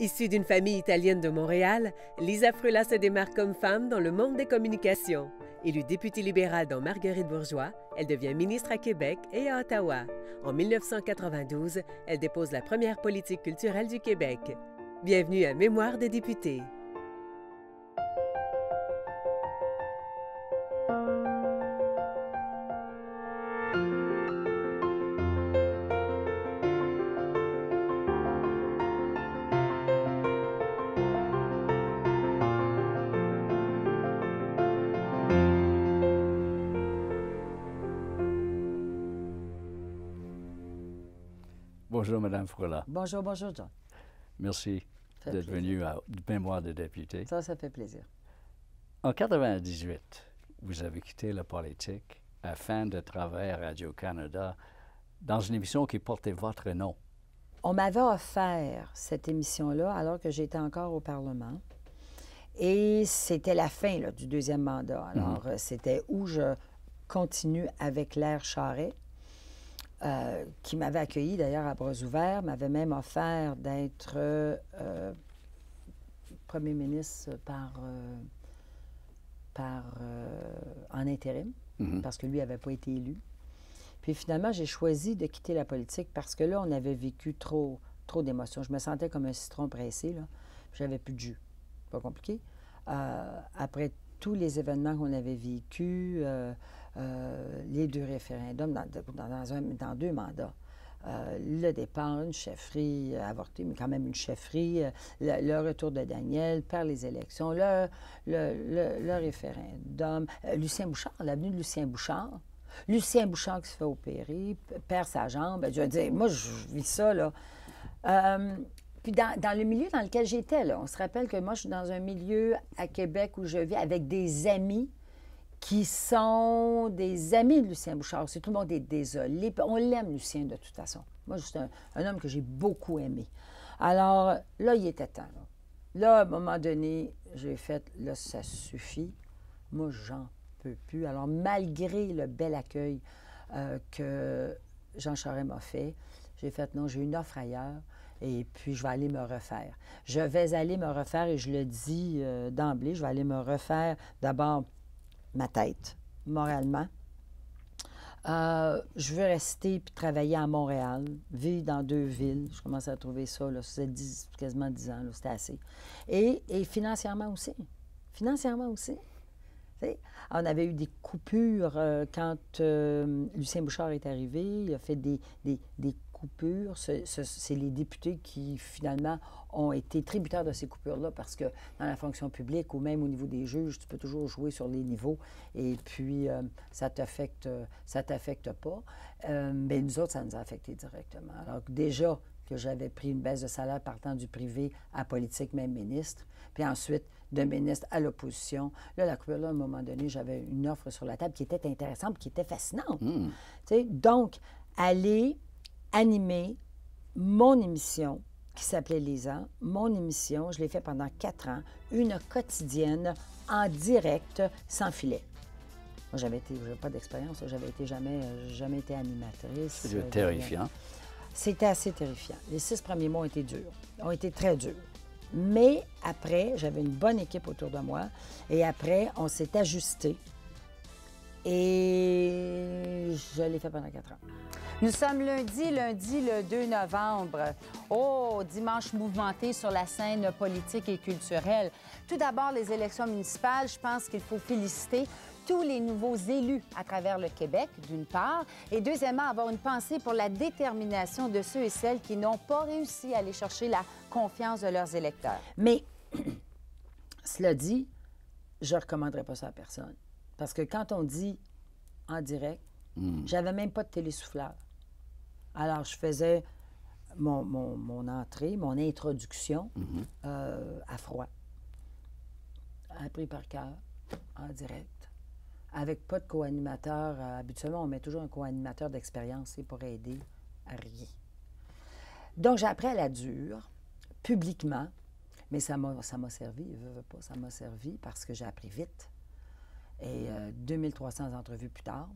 Issue d'une famille italienne de Montréal, Lisa Frula se démarque comme femme dans le monde des communications. Élue députée libérale dans Marguerite Bourgeois, elle devient ministre à Québec et à Ottawa. En 1992, elle dépose la première politique culturelle du Québec. Bienvenue à Mémoire de députée. Bonjour, Mme Frula. Bonjour, bonjour, John. Merci d'être venu à Mémoire de député. Ça fait plaisir. En 1998, vous avez quitté la politique afin de travailler à Radio-Canada dans une émission qui portait votre nom. On m'avait offert cette émission-là alors que j'étais encore au Parlement. Et c'était la fin là, du deuxième mandat. Alors, c'était où je continue avec l'ère Charest. Qui m'avait accueilli d'ailleurs à bras ouverts, m'avait même offert d'être premier ministre en intérim, parce que lui n'avait pas été élu. Puis finalement, j'ai choisi de quitter la politique parce que là, on avait vécu trop d'émotions. Je me sentais comme un citron pressé, là. J'avais plus de jus. Pas compliqué. Après tous les événements qu'on avait vécus, les deux référendums dans deux mandats. Le départ, une chefferie avortée, mais quand même une chefferie, le retour de Daniel, perd les élections, le référendum, Lucien Bouchard, l'avenue de Lucien Bouchard. Lucien Bouchard qui se fait opérer, perd sa jambe. Je veux dire, moi, je vis ça, là. Puis dans le milieu dans lequel j'étais, là, on se rappelle que moi, je suis dans un milieu à Québec où je vis avec des amis qui sont des amis de Lucien Bouchard. C'est tout le monde est désolé. On l'aime, Lucien, de toute façon. Moi, je suis un homme que j'ai beaucoup aimé. Alors, là, il était temps. Là, à un moment donné, j'ai fait, là, ça suffit. Moi, j'en peux plus. Alors, malgré le bel accueil que Jean Charest m'a fait, j'ai fait, non, j'ai une offre ailleurs. Et puis, je vais aller me refaire. Je vais aller me refaire, et je le dis d'emblée, je vais aller me refaire d'abord ma tête, moralement. Je veux rester puis travailler à Montréal, vivre dans deux villes. Je commence à trouver ça, là, ça faisait quasiment 10 ans, c'était assez. Et financièrement aussi. Financièrement aussi. T'sais, on avait eu des coupures quand Lucien Bouchard est arrivé. Il a fait des coupures. C'est les députés qui, finalement, ont été tributaires de ces coupures-là parce que dans la fonction publique ou même au niveau des juges, tu peux toujours jouer sur les niveaux et puis ça t'affecte pas. Mais nous autres, ça nous a affecté directement. Alors que déjà que j'avais pris une baisse de salaire partant du privé à politique, même ministre, puis ensuite de ministre à l'opposition. Là, la coupure-là, à un moment donné, j'avais une offre sur la table qui était intéressante, qui était fascinante. Donc, aller animer mon émission qui s'appelait Lisa. Mon émission, je l'ai fait pendant 4 ans, une quotidienne en direct, sans filet. Moi, j'avais pas d'expérience, j'avais jamais été animatrice. C'est terrifiant. C'était assez terrifiant. Les 6 premiers mois ont été durs, ont été très durs. Mais après, j'avais une bonne équipe autour de moi, et après, on s'est ajusté. Et je l'ai fait pendant 4 ans. Nous sommes lundi le 2 novembre. Oh, dimanche mouvementé sur la scène politique et culturelle. Tout d'abord, les élections municipales. Je pense qu'il faut féliciter tous les nouveaux élus à travers le Québec, d'une part, et deuxièmement, avoir une pensée pour la détermination de ceux et celles qui n'ont pas réussi à aller chercher la confiance de leurs électeurs. Mais, cela dit, je ne recommanderais pas ça à personne. Parce que quand on dit en direct, j'avais même pas de télésouffleur. Alors, je faisais mon entrée, mon introduction à froid, appris par cœur, en direct, avec pas de co-animateur. Habituellement, on met toujours un co-animateur d'expérience pour aider à rien. Donc, j'ai appris à la dure, publiquement, mais ça m'a servi, ça m'a servi parce que j'ai appris vite. Et 2300 entrevues plus tard,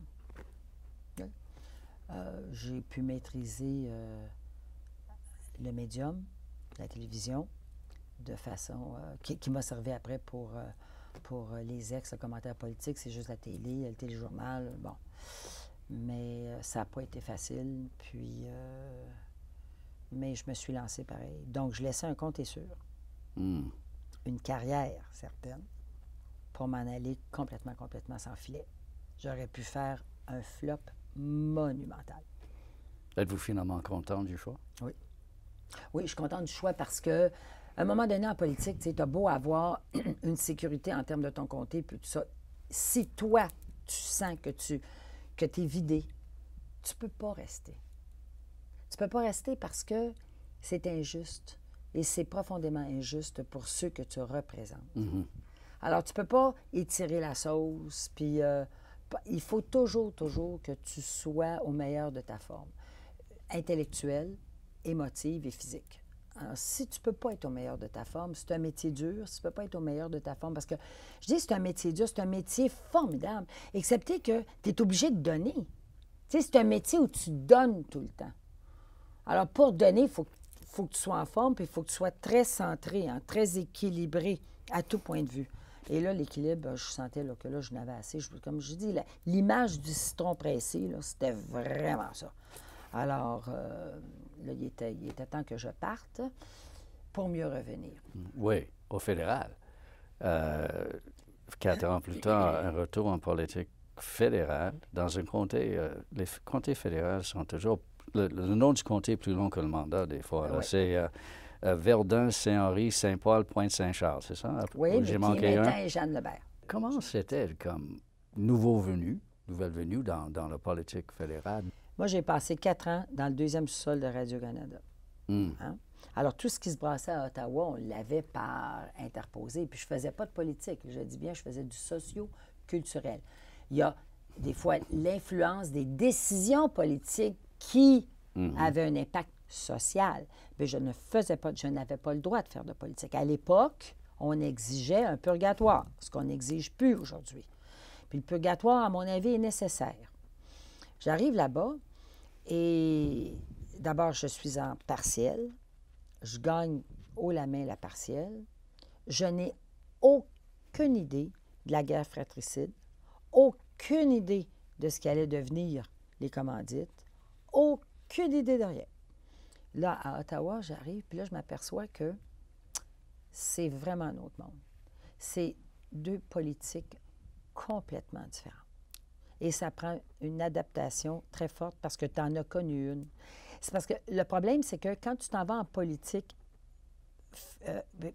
j'ai pu maîtriser le médium, la télévision, de façon qui m'a servi après pour les ex, le commentaire politique, c'est juste la télé, le téléjournal, bon. Mais ça n'a pas été facile, puis... mais je me suis lancée pareil. Donc, je laissais un compte et sûr. Une carrière certaine pour m'en aller complètement sans filet. J'aurais pu faire un flop monumental. Êtes-vous finalement content du choix? Oui. Oui, je suis contente du choix parce que à un moment donné, en politique, tu as beau avoir une sécurité en termes de ton comté, puis tout ça. Si toi, tu sens que tu es vidé, tu ne peux pas rester. Tu ne peux pas rester parce que c'est injuste. Et c'est profondément injuste pour ceux que tu représentes. Alors, tu ne peux pas étirer la sauce, puis il faut toujours que tu sois au meilleur de ta forme, intellectuelle, émotive et physique. Alors, si tu ne peux pas être au meilleur de ta forme, c'est un métier dur, si tu ne peux pas être au meilleur de ta forme, parce que je dis c'est un métier dur, c'est un métier formidable, excepté que tu es obligé de donner. Tu sais, c'est un métier où tu donnes tout le temps. Alors, pour donner, il faut que tu sois en forme, puis il faut que tu sois très centré, hein, très équilibré à tout point de vue. Et là, l'équilibre, je sentais là, que là, je n'avais assez. Comme je dis, l'image du citron pressé, là, c'était vraiment ça. Alors, là, il était temps que je parte pour mieux revenir. Oui, au fédéral. 4 ans plus tard, un retour en politique fédérale. Dans un comté, les comtés fédéraux sont toujours... Le nom du comté est plus long que le mandat, des fois. Oui. C'est Verdun, Saint-Henri, Saint-Paul, Pointe-Saint-Charles, c'est ça? Oui, j'ai manqué un. Et Jeanne Lebert. Comment c'était comme nouvelle venue dans la politique fédérale? Moi, j'ai passé 4 ans dans le 2e sous-sol de Radio-Canada. Hein? Alors, tout ce qui se brassait à Ottawa, on l'avait par interposé. Puis, je ne faisais pas de politique. Je dis bien, je faisais du socio-culturel. Il y a des fois l'influence des décisions politiques qui avaient un impact social. Mais je n'avais pas le droit de faire de politique. À l'époque, on exigeait un purgatoire, ce qu'on n'exige plus aujourd'hui. Puis le purgatoire, à mon avis, est nécessaire. J'arrive là-bas et d'abord, je suis en partiel. Je gagne haut la main la partielle. Je n'ai aucune idée de la guerre fratricide, aucune idée de ce qui allait devenir les commandites, aucune idée de rien. Là, à Ottawa, j'arrive, puis là, je m'aperçois que c'est vraiment un autre monde. C'est 2 politiques complètement différentes. Et ça prend une adaptation très forte parce que tu en as connu une. C'est parce que le problème, c'est que quand tu t'en vas en politique,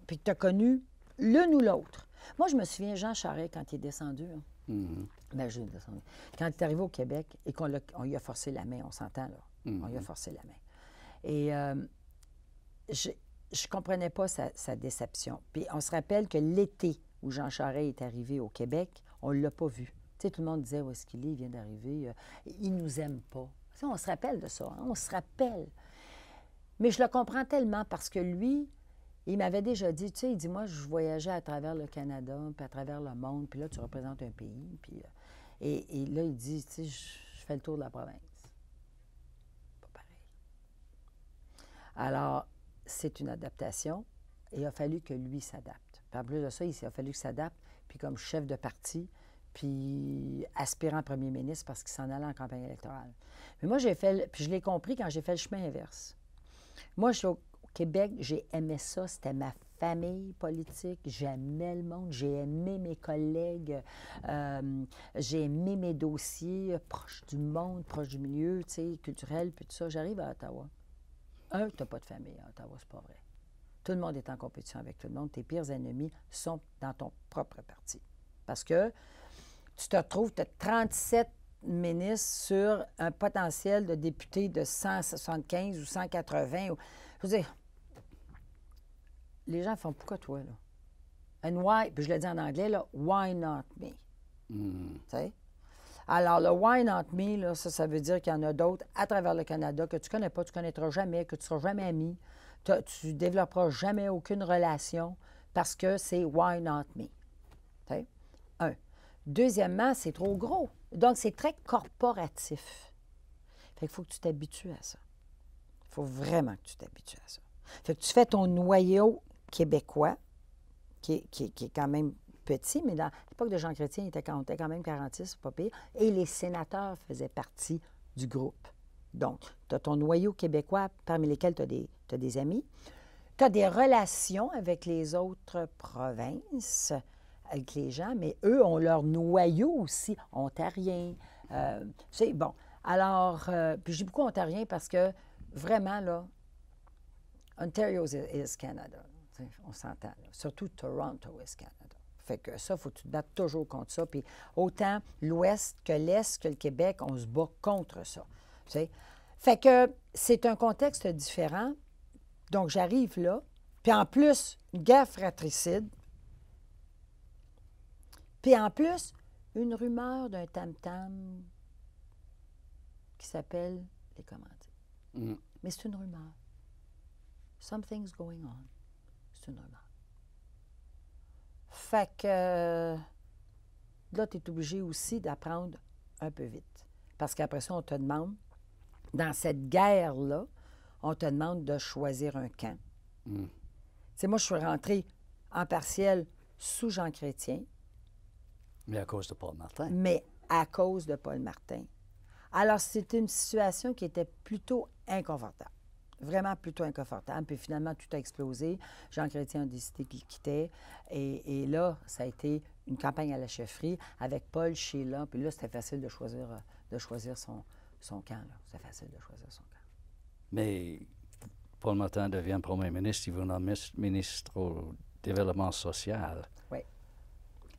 puis que tu as connu l'une ou l'autre. Moi, je me souviens, Jean Charest, quand il est descendu, bien, je suis descendu. Quand il est arrivé au Québec et qu'on lui a forcé la main, on s'entend, là. On lui a forcé la main. Et je ne comprenais pas sa déception. Puis on se rappelle que l'été où Jean Charest est arrivé au Québec, on ne l'a pas vu. Tu sais, tout le monde disait, où est-ce qu'il est? Il vient d'arriver. Il ne nous aime pas. Tu sais, on se rappelle de ça. Hein? On se rappelle. Mais je le comprends tellement parce que lui, il m'avait déjà dit, tu sais, il dit, moi, je voyageais à travers le Canada, puis à travers le monde, puis là, tu représentes un pays. Puis, et là, il dit, tu sais, je fais le tour de la province. Pas pareil. Alors, c'est une adaptation et il a fallu que lui s'adapte. Puis en plus de ça, il a fallu qu'il s'adapte, puis comme chef de parti, puis aspirant premier ministre parce qu'il s'en allait en campagne électorale. Mais moi, puis je l'ai compris quand j'ai fait le chemin inverse. Moi, je suis au Québec, j'ai aimé ça, c'était ma famille politique, j'aimais le monde, j'ai aimé mes collègues, j'ai aimé mes dossiers proches du monde, proches du milieu, tu sais, culturel, puis tout ça. J'arrive à Ottawa. Tu n'as pas de famille à Ottawa, c'est pas vrai. Tout le monde est en compétition avec tout le monde. Tes pires ennemis sont dans ton propre parti. Parce que tu te retrouves, tu as 37 ministres sur un potentiel de députés de 175 ou 180. Je veux dire, les gens font « Pourquoi toi, là? » And why, puis je le dis en anglais, là, « Why not me? » Tu sais? Alors, le « Why not me », là, ça veut dire qu'il y en a d'autres à travers le Canada que tu ne connais pas, tu ne connaîtras jamais, que tu ne seras jamais ami, tu ne développeras jamais aucune relation parce que c'est « Why not me? » Tu sais? Un. Deuxièmement, c'est trop gros. Donc, c'est très corporatif. Fait qu'il faut que tu t'habitues à ça. Il faut vraiment que tu t'habitues à ça. Fait que tu fais ton noyau québécois, qui est quand même petit, mais dans l'époque de Jean Chrétien, on était quand même 46, c'est pas pire, et les sénateurs faisaient partie du groupe. Donc, tu as ton noyau québécois parmi lesquels tu as des amis. Tu as des relations avec les autres provinces, avec les gens, mais eux ont leur noyau aussi, ontarien. C'est bon. Alors, puis je dis beaucoup ontarien parce que vraiment, là, Ontario is Canada. On s'entend, là. Surtout Toronto is Canada. Fait que ça, il faut que tu te battes toujours contre ça. Puis autant l'Ouest que l'Est que le Québec, on se bat contre ça. Tu sais? Fait que c'est un contexte différent. Donc, j'arrive là. Puis en plus, une guerre fratricide. Puis en plus, une rumeur d'un tam-tam qui s'appelle les commandites. Mais c'est une rumeur. Something's going on. C'est une rumeur. Fait que là, tu es obligé aussi d'apprendre un peu vite. Parce qu'après ça, on te demande, dans cette guerre-là, on te demande de choisir un camp. Tu sais, moi, je suis rentrée en partiel sous Jean Chrétien. Mais à cause de Paul Martin. Mais à cause de Paul Martin. Alors, c'était une situation qui était plutôt inconfortable. Vraiment plutôt inconfortable. Puis finalement, tout a explosé. Jean Chrétien a décidé qu'il quittait. Et là, ça a été une campagne à la chefferie avec Paul Sheila. Puis là, c'était facile de choisir son camp. C'était facile de choisir son camp. Mais Paul Martin devient premier ministre. Il va ministre au développement social. Oui.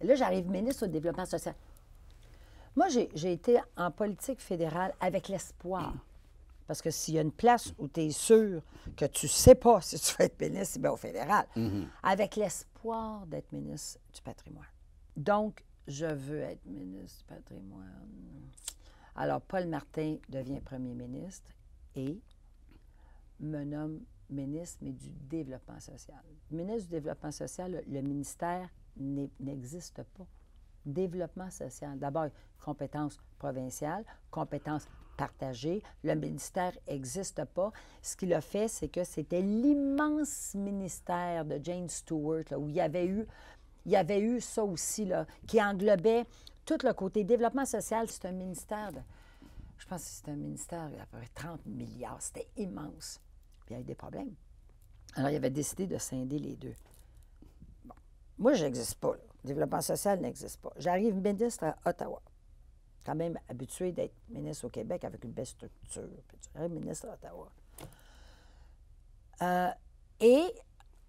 Et là, j'arrive ministre au développement social. Moi, j'ai été en politique fédérale avec l'espoir. Parce que s'il y a une place où tu es sûr que tu ne sais pas si tu vas être ministre, c'est bien au fédéral. Avec l'espoir d'être ministre du patrimoine. Donc, je veux être ministre du patrimoine. Alors, Paul Martin devient premier ministre et me nomme ministre, mais du développement social. Ministre du développement social, le ministère n'existe pas. Développement social. D'abord, compétence provinciale, compétence partagée. Le ministère n'existe pas. Ce qu'il a fait, c'est que c'était l'immense ministère de Jane Stewart, là, où il y avait eu ça aussi, là, qui englobait tout le côté développement social. C'est un ministère je pense que c'était un ministère d'à peu près 30 milliards. C'était immense. Puis il y avait des problèmes. Alors, il avait décidé de scinder les deux. Bon. Moi, je n'existe pas, là. Le développement social n'existe pas. J'arrive ministre à Ottawa. Quand même habitué d'être ministre au Québec avec une belle structure. Puis j'arrive ministre à Ottawa. Et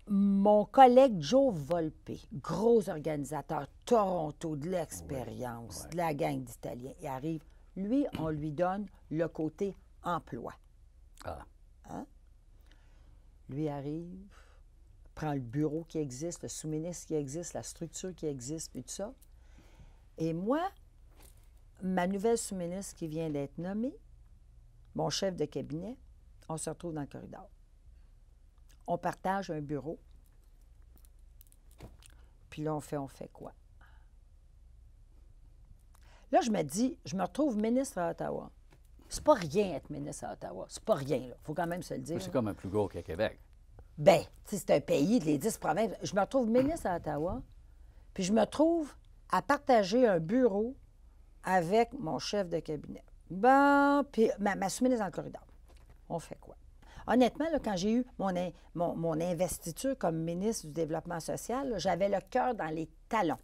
mon collègue Joe Volpe, gros organisateur, Toronto, de l'expérience, de la gang d'Italiens, il arrive. Lui, on lui donne le côté emploi. Hein? Lui arrive, prend le bureau qui existe, le sous-ministre qui existe, la structure qui existe, puis tout ça. Et moi, ma nouvelle sous-ministre qui vient d'être nommée, mon chef de cabinet, on se retrouve dans le corridor. On partage un bureau. Puis là, on fait quoi? Là, je me dis, je me retrouve ministre à Ottawa. C'est pas rien être ministre à Ottawa. C'est pas rien, là. Il faut quand même se le dire. C'est comme un plus gros que Québec. Bien, c'est un pays, les 10 provinces. Je me retrouve ministre à Ottawa, puis je me trouve à partager un bureau avec mon chef de cabinet. Bon, puis ma sous-ministre dans le corridor. On fait quoi? Honnêtement, là, quand j'ai eu mon investiture comme ministre du Développement social, là, j'avais le cœur dans les talons.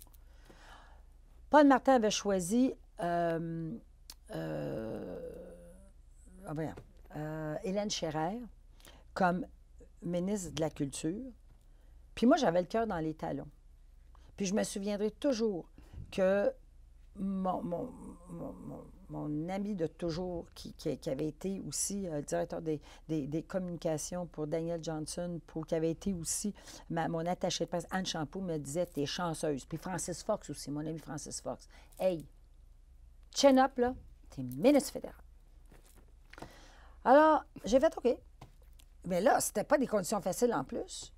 Paul Martin avait choisi Hélène Scherrer comme ministre de la Culture. Puis moi, j'avais le cœur dans les talons. Puis je me souviendrai toujours que mon ami de toujours, qui avait été aussi directeur des communications pour Daniel Johnson, qui avait été aussi mon attachée de presse, Anne Champoux, me disait « T'es chanceuse ». Puis Francis Fox aussi, mon ami Francis Fox. « Hey, chin up, là, t'es ministre fédéral ». Alors, j'ai fait « OK ». Mais là, c'était pas des conditions faciles en plus.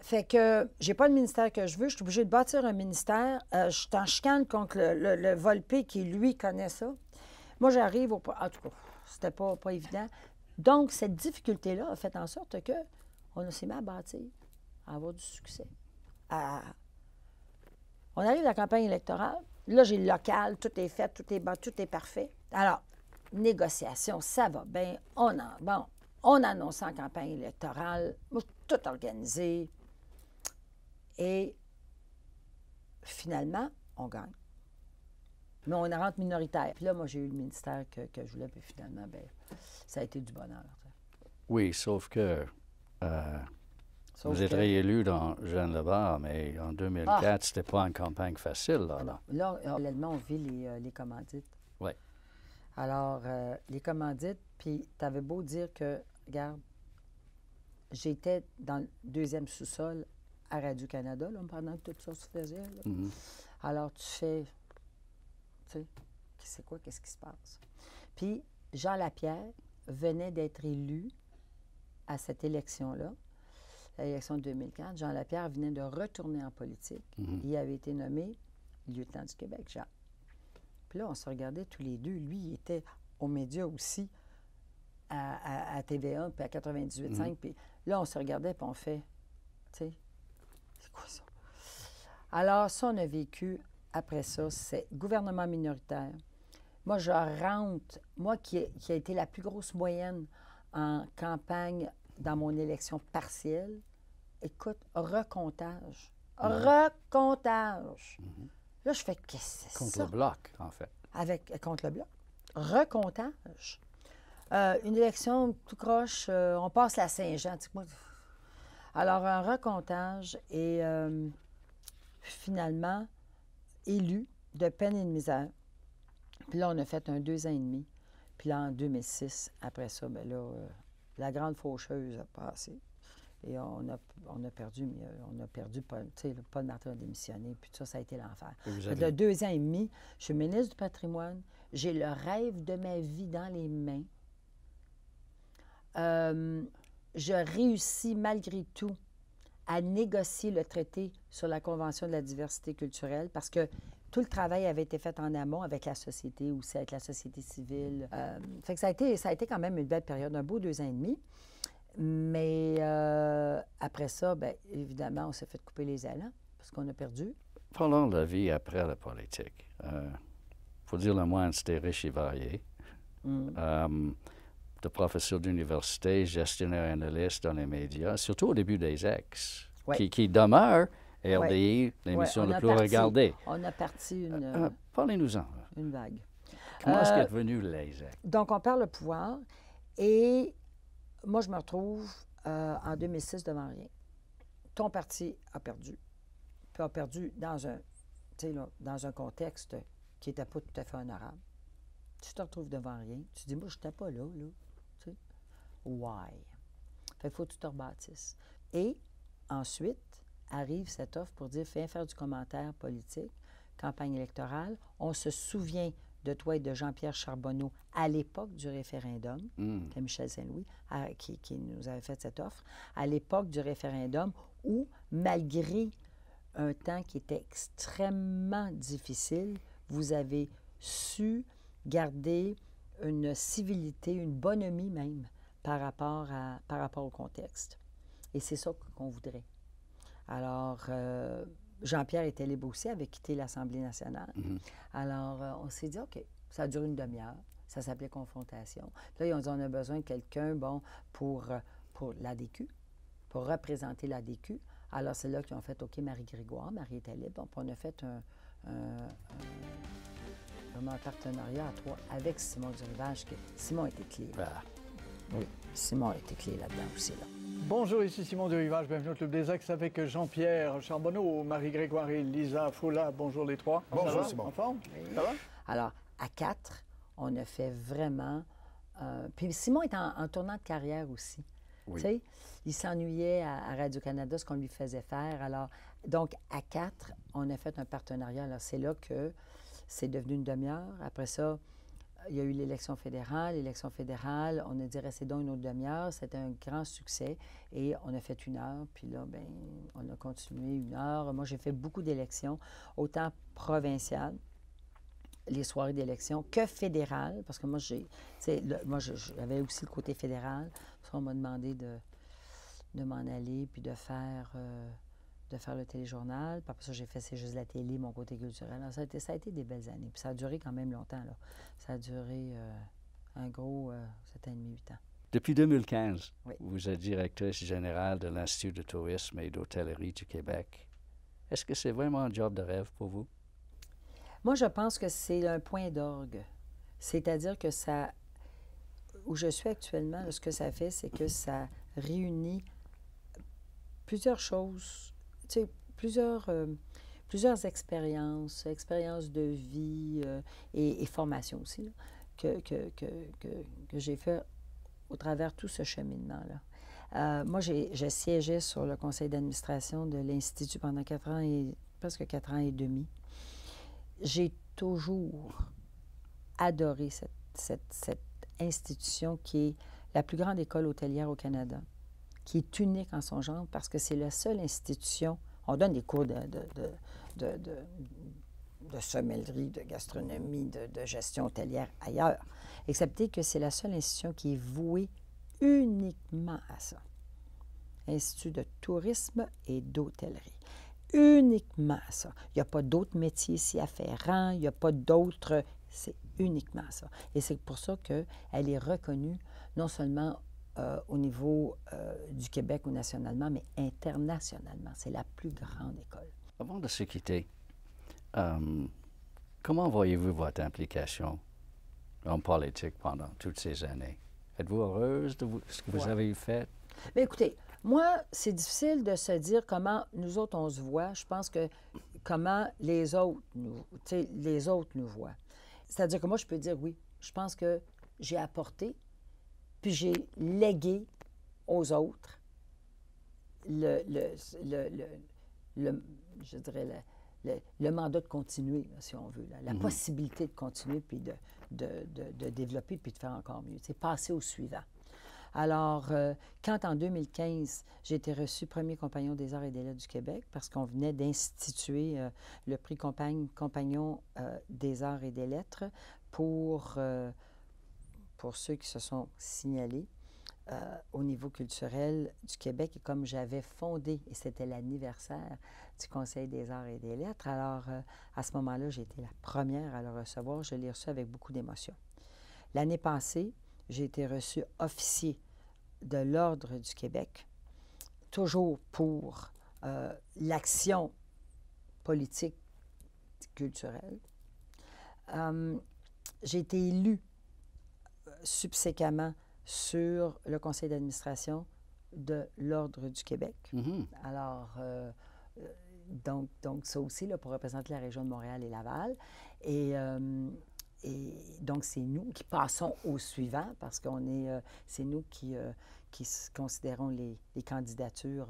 Fait que j'ai pas le ministère que je veux. Je suis obligée de bâtir un ministère. Je suis en chicane contre le Volpe qui, lui, connaît ça. Moi, j'arrive au... En tout cas, c'était pas évident. Donc, cette difficulté-là a fait en sorte qu'on s'est mis à bâtir à avoir du succès. On arrive à la campagne électorale. Là, j'ai le local, tout est fait, tout est bon, tout est parfait. Alors, négociation, ça va bien. On annonce en campagne électorale, tout organisé. Et finalement, on gagne. Mais on rentre minoritaire. Puis là, moi, j'ai eu le ministère que je voulais, puis finalement, bien, ça a été du bonheur. Oui, sauf que vous êtes réélu dans Jeanne Lebas, mais en 2004, c'était pas une campagne facile, là. Là, honnêtement, on vit les commandites. Oui. Alors, les commandites, puis tu avais beau dire que, regarde, j'étais dans le deuxième sous-sol à Radio-Canada, là, pendant que tout ça se faisait. Là. Mm-hmm. Alors, tu fais, tu sais, c'est quoi, qu'est-ce qui se passe? Puis, Jean Lapierre venait d'être élu à cette élection-là, l'élection de 2004. Jean Lapierre venait de retourner en politique. Mm-hmm. Il avait été nommé lieutenant du Québec, Jean. Puis là, on se regardait tous les deux. Lui, il était aux médias aussi, à TVA, puis à 98.5. Mm-hmm. Puis là, on se regardait, puis on fait, tu sais, c'est quoi ça? Alors, ça, on a vécu, après ça, c'est gouvernement minoritaire. Moi, je rentre, moi qui a été la plus grosse moyenne en campagne dans mon élection partielle, écoute, recomptage. Recomptage! Mm-hmm. Là, je fais, qu'est-ce que c'est ça? Contre le Bloc, en fait. Contre le Bloc. Recomptage. Une élection tout croche, on passe la Saint-Jean. Alors, un recomptage et finalement élu de peine et de misère. Puis là, on a fait un 2 ans et demi. Puis là, en 2006, après ça, bien là, la grande faucheuse a passé. Et on a perdu, mais on a perdu, tu sais, Paul Martin a démissionné, puis ça a été l'enfer. Le 2 ans et demi, je suis ministre du patrimoine, j'ai le rêve de ma vie dans les mains. Je réussis malgré tout à négocier le traité sur la Convention de la diversité culturelle parce que tout le travail avait été fait en amont avec la société, aussi avec la société civile. Fait que ça a été quand même une belle période, un beau 2 ans et demi. Mais après ça, bien, évidemment, on s'est fait couper les ailes parce qu'on a perdu. Parlons de la vie après la politique. Faut dire le moins, c'était riche et varié. De professeur d'université, gestionnaire analyste dans les médias, surtout au début des ex, qui demeurent RDI, l'émission la plus regardée. On a parti une... Parlez-nous-en. Une vague. Comment est-ce qu'est devenu les ex? Donc, on perd le pouvoir et moi, je me retrouve en 2006 devant rien. Ton parti a perdu. Puis a perdu dans un contexte qui n'était pas tout à fait honorable. Tu te retrouves devant rien. Tu te dis, moi, je n'étais pas là. Tu sais. Why? Fait qu'il faut que tu te rebâtisses. Et ensuite, arrive cette offre pour dire, fais faire du commentaire politique, campagne électorale. On se souvient de toi et de Jean-Pierre Charbonneau à l'époque du référendum, c'est Michel Saint-Louis qui nous avait fait cette offre, à l'époque du référendum où, malgré un temps qui était extrêmement difficile, vous avez su garder une civilité, une bonhomie même par rapport au contexte. Et c'est ça qu'on voudrait. Alors, Jean-Pierre était libre aussi, avait quitté l'Assemblée nationale. Alors, on s'est dit, OK, ça dure une demi-heure. Ça s'appelait confrontation. Puis là, ils ont dit, on a besoin de quelqu'un, pour l'ADQ, pour représenter l'ADQ. Alors, c'est là qu'ils ont fait, OK, Marie-Grégoire, Marie était libre. Puis on a fait un partenariat à 3 avec Simon Durivage, que Simon était clé. Oui, Simon était clé là-dedans aussi, là. Bonjour, ici Simon Durivage, bienvenue au Club des Ex avec Jean-Pierre Charbonneau, Marie-Grégoire et Lisa Froula. Bonjour les trois. Bonjour Simon. En forme? Oui. Ça va? Alors, à 4, on a fait vraiment... puis Simon est en tournant de carrière aussi. Oui. Tu sais, il s'ennuyait à Radio-Canada, ce qu'on lui faisait faire. Alors, donc, à 4, on a fait un partenariat. Alors, c'est là que c'est devenu une demi-heure. Après ça, il y a eu l'élection fédérale. L'élection fédérale, on a dit, restez donc une autre demi-heure. C'était un grand succès. Et on a fait 1 heure. Puis là, bien, on a continué 1 heure. Moi, j'ai fait beaucoup d'élections, autant provinciales, les soirées d'élection, que fédérales. Parce que moi, j'avais aussi le côté fédéral. Parce qu'on m'a demandé m'en aller, puis de faire le téléjournal. Puis après ça, j'ai fait C'est juste la télé, mon côté culturel. Alors, ça a été des belles années. Puis ça a duré quand même longtemps, là. Ça a duré un gros 7 ans et demi, 8 ans. Depuis 2015, Oui. vous êtes directrice générale de l'Institut de tourisme et d'hôtellerie du Québec. Est-ce que c'est vraiment un job de rêve pour vous? Moi, je pense que c'est un point d'orgue. C'est-à-dire que ça, où je suis actuellement, là, ce que ça fait, c'est que ça réunit plusieurs choses, tu sais, plusieurs expériences de vie et formation aussi, là, que j'ai fait au travers tout ce cheminement-là. Moi, je siégeais sur le conseil d'administration de l'Institut pendant presque 4 ans et demi. J'ai toujours adoré cette institution qui est la plus grande école hôtelière au Canada, qui est unique en son genre parce que c'est la seule institution. On donne des cours de sommellerie, de gastronomie, de gestion hôtelière ailleurs, excepté que c'est la seule institution qui est vouée uniquement à ça. Institut de tourisme et d'hôtellerie. Uniquement à ça. Il n'y a pas d'autres métiers ici afférents, il n'y a pas d'autres... C'est uniquement ça. Et c'est pour ça qu'elle est reconnue non seulement au niveau du Québec ou nationalement, mais internationalement. C'est la plus grande école. Avant de se quitter, comment voyez-vous votre implication en politique pendant toutes ces années? Êtes-vous heureuse de ce que vous avez fait? Bien, écoutez, moi, c'est difficile de se dire comment nous autres, on se voit. Je pense que comment les autres nous voient. C'est-à-dire que moi, je peux dire oui. Je pense que j'ai apporté, puis j'ai légué aux autres je dirais, le mandat de continuer, là, si on veut, là, la possibilité de continuer, puis de développer, puis de faire encore mieux. C'est passer au suivant. Alors, quand en 2015, j'ai été reçue premier compagnon des arts et des lettres du Québec, parce qu'on venait d'instituer le prix compagnon des arts et des lettres pour ceux qui se sont signalés au niveau culturel du Québec. Et comme j'avais fondé, et c'était l'anniversaire du Conseil des arts et des lettres, alors à ce moment-là, j'ai été la première à le recevoir. Je l'ai reçu avec beaucoup d'émotion. L'année passée, j'ai été reçue officier de l'Ordre du Québec, toujours pour l'action politique culturelle. J'ai été élue subséquemment sur le conseil d'administration de l'Ordre du Québec. Alors, donc ça aussi, là, pour représenter la région de Montréal et Laval. Et donc, c'est nous qui passons au suivant parce qu'on c'est nous qui considérons les candidatures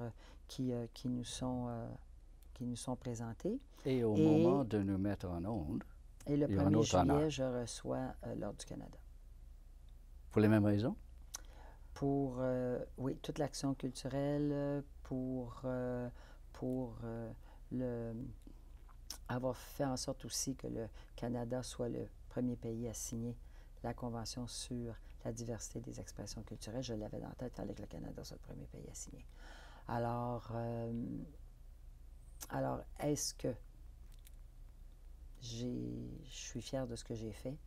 qui nous sont présentées. Et au moment de nous mettre en onde, et le 1er juillet, je reçois l'Ordre du Canada. Pour les mêmes raisons? Pour, oui, toute l'action culturelle, pour avoir fait en sorte aussi que le Canada soit le premier pays à signer la Convention sur la diversité des expressions culturelles. Je l'avais dans la tête, il fallait que le Canada soit le premier pays à signer. Alors est-ce que je suis fière de ce que j'ai fait?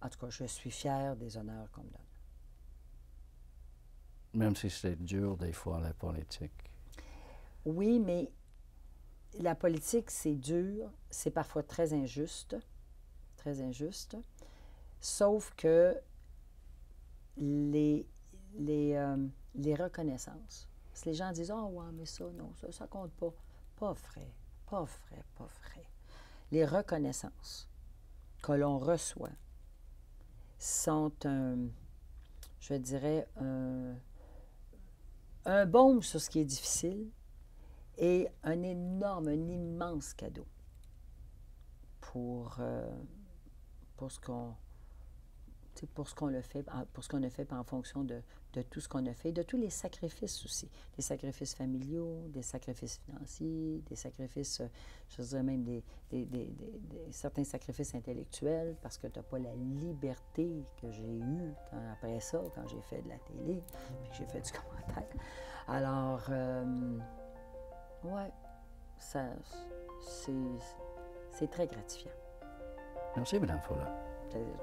En tout cas, je suis fière des honneurs qu'on me donne. Même si c'est dur des fois, la politique. Oui, mais la politique, c'est dur, c'est parfois très injuste, sauf que les reconnaissances. Si les gens disent « Ah, ouais, mais ça, non, ça compte pas. » Pas vrai. Les reconnaissances que l'on reçoit sont je dirais, un baume sur ce qui est difficile et un immense cadeau pour ce qu'on a fait, en fonction de tout ce qu'on a fait, de tous les sacrifices aussi, des sacrifices familiaux, des sacrifices financiers, des sacrifices, je dirais même certains sacrifices intellectuels, parce que tu n'as pas la liberté que j'ai eue après ça, quand j'ai fait de la télé, puis que j'ai fait du commentaire. Alors, ouais, c'est très gratifiant. Merci, Mme Follin. Plaisir.